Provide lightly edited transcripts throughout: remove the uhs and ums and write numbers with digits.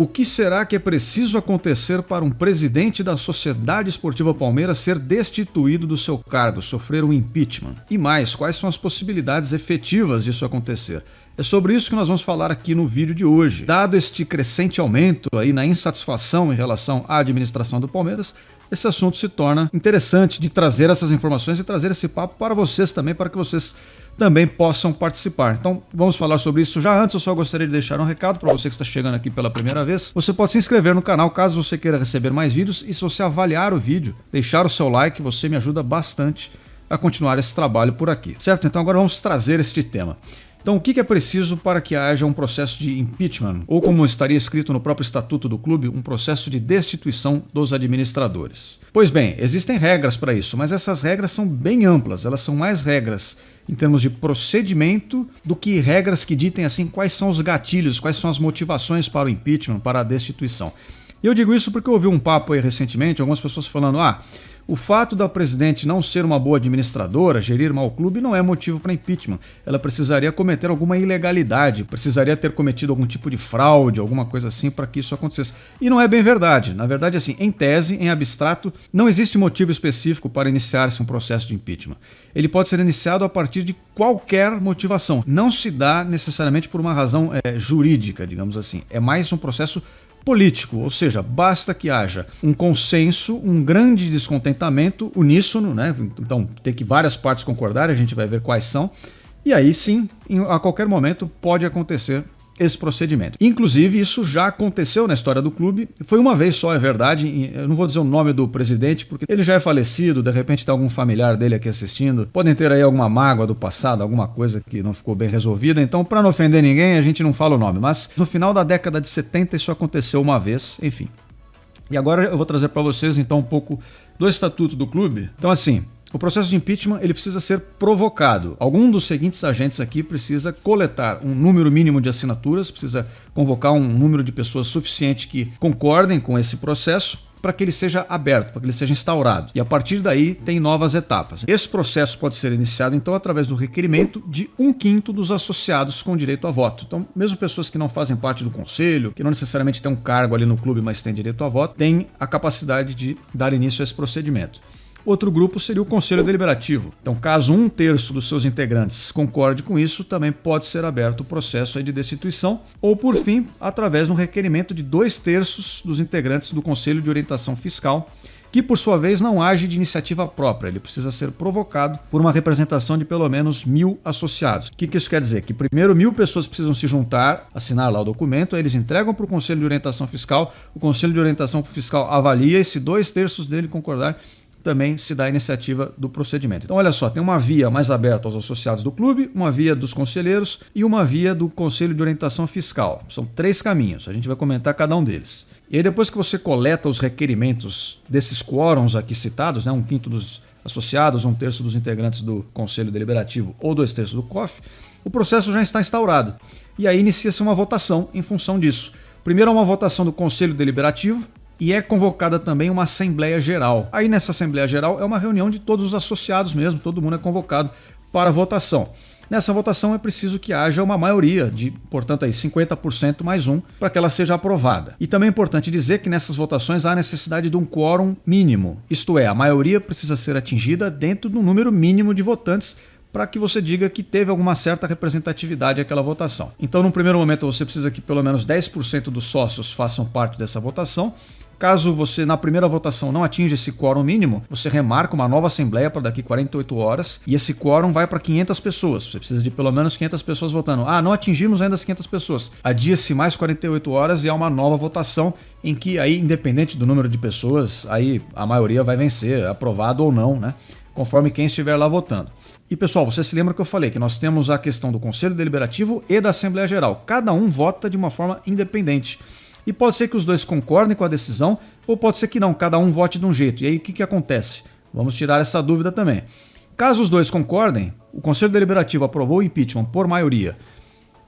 O que será que é preciso acontecer para um presidente da Sociedade Esportiva Palmeiras ser destituído do seu cargo, sofrer um impeachment? E mais, quais são as possibilidades efetivas disso acontecer? É sobre isso que nós vamos falar aqui no vídeo de hoje. Dado este crescente aumento aí na insatisfação em relação à administração do Palmeiras, esse assunto se torna interessante de trazer essas informações e trazer esse papo para vocês também, para que vocês também possam participar. Então vamos falar sobre isso já. Antes eu só gostaria de deixar um recado para você que está chegando aqui pela primeira vez. Você pode se inscrever no canal caso você queira receber mais vídeos, e se você avaliar o vídeo, deixar o seu like, você me ajuda bastante a continuar esse trabalho por aqui, certo? Então agora vamos trazer este tema. Então, o que é preciso para que haja um processo de impeachment, ou como estaria escrito no próprio estatuto do clube, um processo de destituição dos administradores? Pois bem, existem regras para isso, mas essas regras são bem amplas, elas são mais regras em termos de procedimento do que regras que ditem assim quais são os gatilhos, quais são as motivações para o impeachment, para a destituição. E eu digo isso porque eu ouvi um papo aí recentemente, algumas pessoas falando, o fato da presidente não ser uma boa administradora, gerir mal o clube, não é motivo para impeachment. Ela precisaria cometer alguma ilegalidade, precisaria ter cometido algum tipo de fraude, alguma coisa assim para que isso acontecesse. E não é bem verdade. Na verdade, assim, em tese, em abstrato, não existe motivo específico para iniciar-se um processo de impeachment. Ele pode ser iniciado a partir de qualquer motivação. Não se dá necessariamente por uma razão jurídica, digamos assim. É mais um processo político, ou seja, basta que haja um consenso, um grande descontentamento uníssono, né? Então tem que várias partes concordarem, a gente vai ver quais são, e aí sim, a qualquer momento pode acontecer esse procedimento. Inclusive, isso já aconteceu na história do clube, foi uma vez só, é verdade, eu não vou dizer o nome do presidente, porque ele já é falecido, de repente tem algum familiar dele aqui assistindo, podem ter aí alguma mágoa do passado, alguma coisa que não ficou bem resolvida, então para não ofender ninguém, a gente não fala o nome, mas no final da década de 70 isso aconteceu uma vez, enfim. E agora eu vou trazer para vocês então um pouco do estatuto do clube. Então assim, o processo de impeachment ele precisa ser provocado. Algum dos seguintes agentes aqui precisa coletar um número mínimo de assinaturas, precisa convocar um número de pessoas suficiente que concordem com esse processo para que ele seja aberto, para que ele seja instaurado. E a partir daí tem novas etapas. Esse processo pode ser iniciado então através do requerimento de 1/5 dos associados com direito a voto. Então, mesmo pessoas que não fazem parte do conselho, que não necessariamente têm um cargo ali no clube, mas têm direito a voto, têm a capacidade de dar início a esse procedimento. Outro grupo seria o Conselho Deliberativo. Então, caso 1/3 dos seus integrantes concorde com isso, também pode ser aberto o processo aí de destituição, ou, por fim, através de um requerimento de 2/3 dos integrantes do Conselho de Orientação Fiscal, que, por sua vez, não age de iniciativa própria. Ele precisa ser provocado por uma representação de pelo menos 1.000 associados. O que isso quer dizer? Que primeiro 1.000 pessoas precisam se juntar, assinar lá o documento, aí eles entregam para o Conselho de Orientação Fiscal, o Conselho de Orientação Fiscal avalia, e se 2/3 dele concordar, também se dá a iniciativa do procedimento. Então, olha só, tem uma via mais aberta aos associados do clube, uma via dos conselheiros e uma via do Conselho de Orientação Fiscal. São 3 caminhos, a gente vai comentar cada um deles. E aí, depois que você coleta os requerimentos desses quórums aqui citados, né, 1/5 dos associados, 1/3 dos integrantes do Conselho Deliberativo ou 2/3 do COF, o processo já está instaurado. E aí inicia-se uma votação em função disso. Primeiro é uma votação do Conselho Deliberativo, e é convocada também uma Assembleia Geral. Aí nessa Assembleia Geral é uma reunião de todos os associados mesmo, todo mundo é convocado para votação. Nessa votação é preciso que haja uma maioria de, portanto, aí 50% mais 1 para que ela seja aprovada. E também é importante dizer que nessas votações há necessidade de um quórum mínimo, isto é, a maioria precisa ser atingida dentro do número mínimo de votantes para que você diga que teve alguma certa representatividade aquela votação. Então, no primeiro momento, você precisa que pelo menos 10% dos sócios façam parte dessa votação. Caso você, na primeira votação, não atinja esse quórum mínimo, você remarca uma nova assembleia para daqui 48 horas e esse quórum vai para 500 pessoas. Você precisa de pelo menos 500 pessoas votando. Não atingimos ainda as 500 pessoas. Adia-se mais 48 horas e há uma nova votação em que, aí, independente do número de pessoas, aí a maioria vai vencer, aprovado ou não, né? Conforme quem estiver lá votando. E pessoal, você se lembra que eu falei que nós temos a questão do Conselho Deliberativo e da Assembleia Geral. Cada um vota de uma forma independente. E pode ser que os dois concordem com a decisão, ou pode ser que não, cada um vote de um jeito. E aí o que acontece? Vamos tirar essa dúvida também. Caso os dois concordem, o Conselho Deliberativo aprovou o impeachment por maioria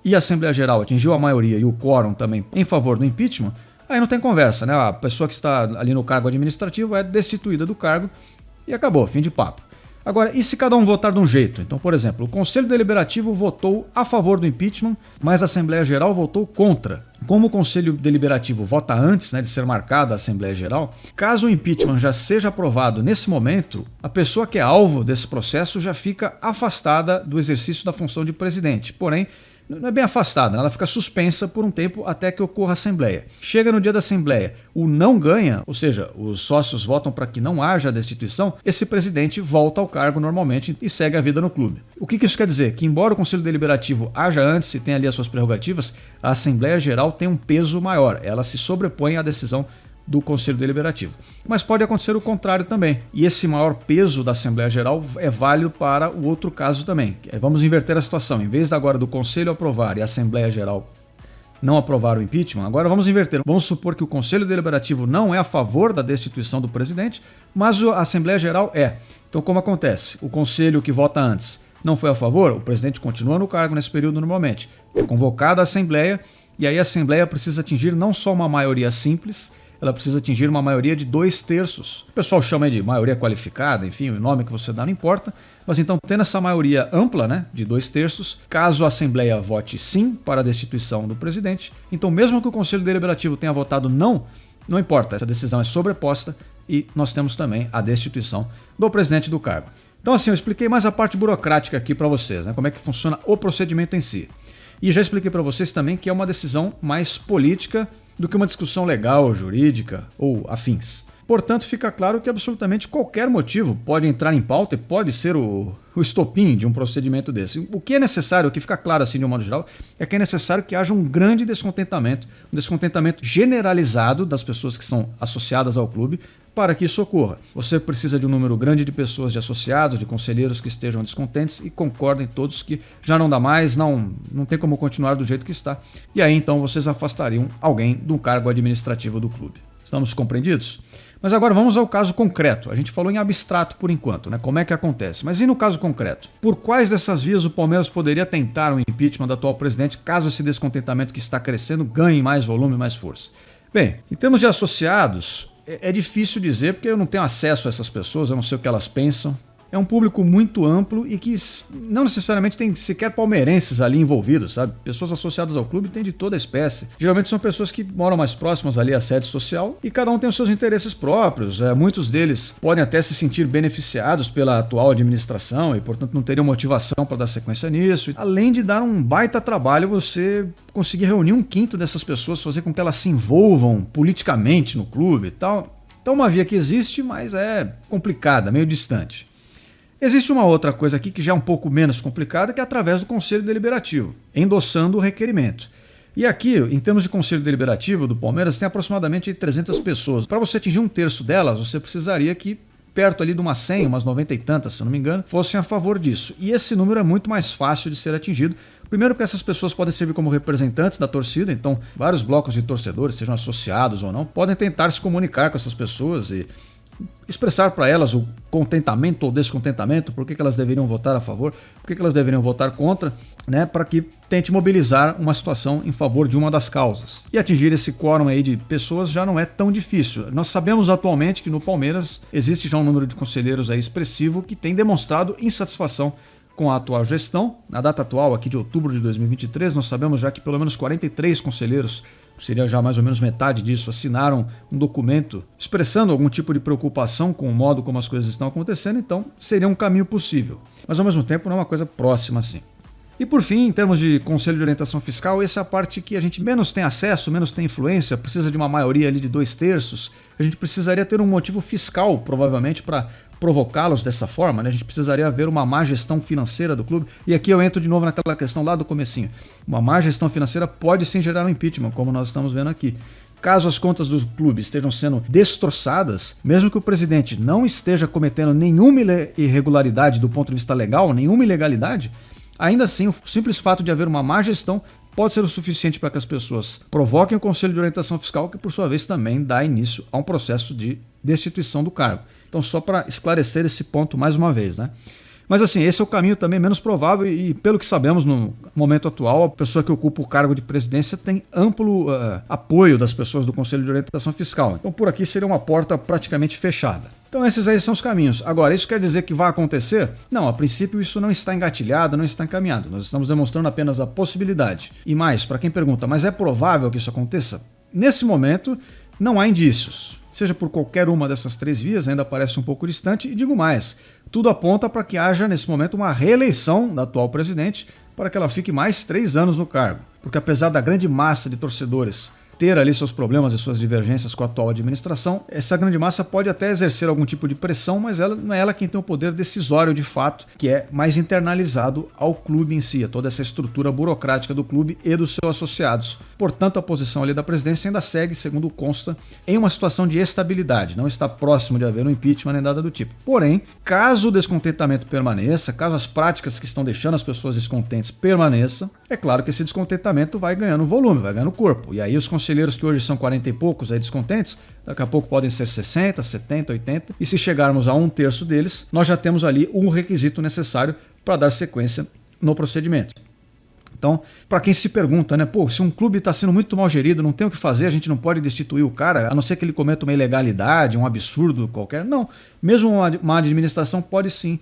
e a Assembleia Geral atingiu a maioria e o quórum também em favor do impeachment, aí não tem conversa, né? A pessoa que está ali no cargo administrativo é destituída do cargo e acabou, fim de papo. Agora, e se cada um votar de um jeito? Então, por exemplo, o Conselho Deliberativo votou a favor do impeachment, mas a Assembleia Geral votou contra. Como o Conselho Deliberativo vota antes, de ser marcada a Assembleia Geral, caso o impeachment já seja aprovado nesse momento, a pessoa que é alvo desse processo já fica afastada do exercício da função de presidente. Porém, não é bem afastada, ela fica suspensa por um tempo até que ocorra a Assembleia. Chega no dia da Assembleia, o não ganha, ou seja, os sócios votam para que não haja destituição, esse presidente volta ao cargo normalmente e segue a vida no clube. O que isso quer dizer? Que embora o Conselho Deliberativo haja antes e tenha ali as suas prerrogativas, a Assembleia Geral tem um peso maior, ela se sobrepõe à decisão do Conselho Deliberativo. Mas pode acontecer o contrário também. E esse maior peso da Assembleia Geral é válido para o outro caso também. Vamos inverter a situação. Em vez agora do Conselho aprovar e a Assembleia Geral não aprovar o impeachment, agora vamos inverter. Vamos supor que o Conselho Deliberativo não é a favor da destituição do presidente, mas a Assembleia Geral é. Então, como acontece? O Conselho que vota antes não foi a favor, o presidente continua no cargo nesse período normalmente. É convocada a Assembleia e aí a Assembleia precisa atingir não só uma maioria simples, ela precisa atingir uma maioria de 2/3. O pessoal chama de maioria qualificada, enfim, o nome que você dá não importa. Mas então, tendo essa maioria ampla, de 2/3, caso a Assembleia vote sim para a destituição do presidente, então mesmo que o Conselho Deliberativo tenha votado não, não importa, essa decisão é sobreposta e nós temos também a destituição do presidente do cargo. Então assim, eu expliquei mais a parte burocrática aqui para vocês, como é que funciona o procedimento em si. E já expliquei para vocês também que é uma decisão mais política do que uma discussão legal, jurídica ou afins. Portanto, fica claro que absolutamente qualquer motivo pode entrar em pauta e pode ser o estopim de um procedimento desse. O que é necessário, o que fica claro assim de um modo geral, é que é necessário que haja um grande descontentamento, um descontentamento generalizado das pessoas que são associadas ao clube, para que isso ocorra. Você precisa de um número grande de pessoas, de associados, de conselheiros que estejam descontentes e concordem todos que já não dá mais, não tem como continuar do jeito que está. E aí então vocês afastariam alguém do cargo administrativo do clube. Estamos compreendidos? Mas agora vamos ao caso concreto. A gente falou em abstrato por enquanto, como é que acontece. Mas e no caso concreto? Por quais dessas vias o Palmeiras poderia tentar o impeachment do atual presidente caso esse descontentamento que está crescendo ganhe mais volume, mais força? Bem, em termos de associados, é difícil dizer porque eu não tenho acesso a essas pessoas, eu não sei o que elas pensam. É um público muito amplo e que não necessariamente tem sequer palmeirenses ali envolvidos, sabe? Pessoas associadas ao clube tem de toda a espécie. Geralmente são pessoas que moram mais próximas ali à sede social e cada um tem os seus interesses próprios. Muitos deles podem até se sentir beneficiados pela atual administração e, portanto, não teriam motivação para dar sequência nisso. Além de dar um baita trabalho você conseguir reunir 1/5 dessas pessoas, fazer com que elas se envolvam politicamente no clube e tal. Então, uma via que existe, mas é complicada, meio distante. Existe uma outra coisa aqui que já é um pouco menos complicada, que é através do Conselho Deliberativo, endossando o requerimento. E aqui, em termos de Conselho Deliberativo do Palmeiras, tem aproximadamente 300 pessoas. Para você atingir 1/3 delas, você precisaria que perto ali de umas 100, umas 90 e tantas, se eu não me engano, fossem a favor disso. E esse número é muito mais fácil de ser atingido. Primeiro porque essas pessoas podem servir como representantes da torcida, então vários blocos de torcedores, sejam associados ou não, podem tentar se comunicar com essas pessoas e expressar para elas o contentamento ou descontentamento, por que elas deveriam votar a favor, por que elas deveriam votar contra, para que tente mobilizar uma situação em favor de uma das causas. E atingir esse quórum aí de pessoas já não é tão difícil. Nós sabemos atualmente que no Palmeiras existe já um número de conselheiros aí expressivo que tem demonstrado insatisfação com a atual gestão. Na data atual, aqui de outubro de 2023, nós sabemos já que pelo menos 43 conselheiros, seria já mais ou menos metade disso, assinaram um documento expressando algum tipo de preocupação com o modo como as coisas estão acontecendo, então seria um caminho possível. Mas ao mesmo tempo não é uma coisa próxima assim. E por fim, em termos de Conselho de Orientação Fiscal, essa é a parte que a gente menos tem acesso, menos tem influência, precisa de uma maioria ali de 2/3. A gente precisaria ter um motivo fiscal, provavelmente, para provocá-los dessa forma. A gente precisaria ver uma má gestão financeira do clube. E aqui eu entro de novo naquela questão lá do comecinho. Uma má gestão financeira pode sim gerar um impeachment, como nós estamos vendo aqui. Caso as contas do clube estejam sendo destroçadas, mesmo que o presidente não esteja cometendo nenhuma irregularidade do ponto de vista legal, nenhuma ilegalidade, ainda assim, o simples fato de haver uma má gestão pode ser o suficiente para que as pessoas provoquem o Conselho de Orientação Fiscal, que por sua vez também dá início a um processo de destituição do cargo. Então, só para esclarecer esse ponto mais uma vez, Mas assim, esse é o caminho também menos provável e pelo que sabemos no momento atual, a pessoa que ocupa o cargo de presidência tem amplo apoio das pessoas do Conselho de Orientação Fiscal. Então por aqui seria uma porta praticamente fechada. Então esses aí são os caminhos. Agora, isso quer dizer que vai acontecer? Não, a princípio isso não está engatilhado, não está encaminhado. Nós estamos demonstrando apenas a possibilidade. E mais, para quem pergunta, mas é provável que isso aconteça? Nesse momento, não há indícios. Seja por qualquer uma dessas três vias, ainda parece um pouco distante, e digo mais, tudo aponta para que haja nesse momento uma reeleição da atual presidente para que ela fique mais 3 anos no cargo. Porque apesar da grande massa de torcedores ter ali seus problemas e suas divergências com a atual administração, essa grande massa pode até exercer algum tipo de pressão, mas não é ela quem tem o poder decisório de fato, que é mais internalizado ao clube em si, a toda essa estrutura burocrática do clube e dos seus associados. Portanto, a posição ali da presidência ainda segue, segundo consta, em uma situação de estabilidade, não está próximo de haver um impeachment nem nada do tipo. Porém, caso o descontentamento permaneça, caso as práticas que estão deixando as pessoas descontentes permaneçam, é claro que esse descontentamento vai ganhando volume, vai ganhando corpo. E aí os conselheiros que hoje são 40 e poucos aí descontentes, daqui a pouco podem ser 60, 70, 80. E se chegarmos a 1/3 deles, nós já temos ali um requisito necessário para dar sequência no procedimento. Então, para quem se pergunta, né, pô, se um clube está sendo muito mal gerido, não tem o que fazer, a gente não pode destituir o cara, a não ser que ele cometa uma ilegalidade, um absurdo qualquer. Não, mesmo uma administração pode sim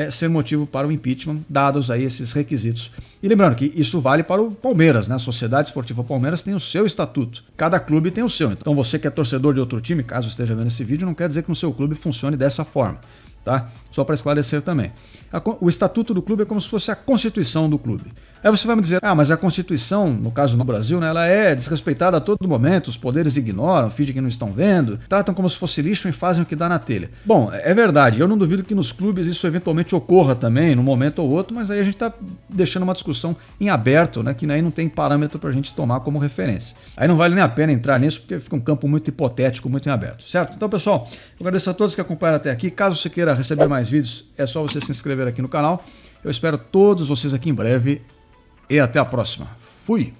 ser motivo para o impeachment, dados aí esses requisitos. E lembrando que isso vale para o Palmeiras, né? A Sociedade Esportiva Palmeiras tem o seu estatuto. Cada clube tem o seu. Então você que é torcedor de outro time, caso esteja vendo esse vídeo, não quer dizer que no seu clube funcione dessa forma. Tá? Só para esclarecer também. O estatuto do clube é como se fosse a constituição do clube. Aí você vai me dizer, mas a Constituição, no caso no Brasil, né, ela é desrespeitada a todo momento, os poderes ignoram, fingem que não estão vendo, tratam como se fosse lixo e fazem o que dá na telha. Bom, é verdade, eu não duvido que nos clubes isso eventualmente ocorra também, num momento ou outro, mas aí a gente está deixando uma discussão em aberto, né, que aí não tem parâmetro para a gente tomar como referência. Aí não vale nem a pena entrar nisso, porque fica um campo muito hipotético, muito em aberto, certo? Então, pessoal, eu agradeço a todos que acompanharam até aqui. Caso você queira receber mais vídeos, é só você se inscrever aqui no canal. Eu espero todos vocês aqui em breve. E até a próxima. Fui!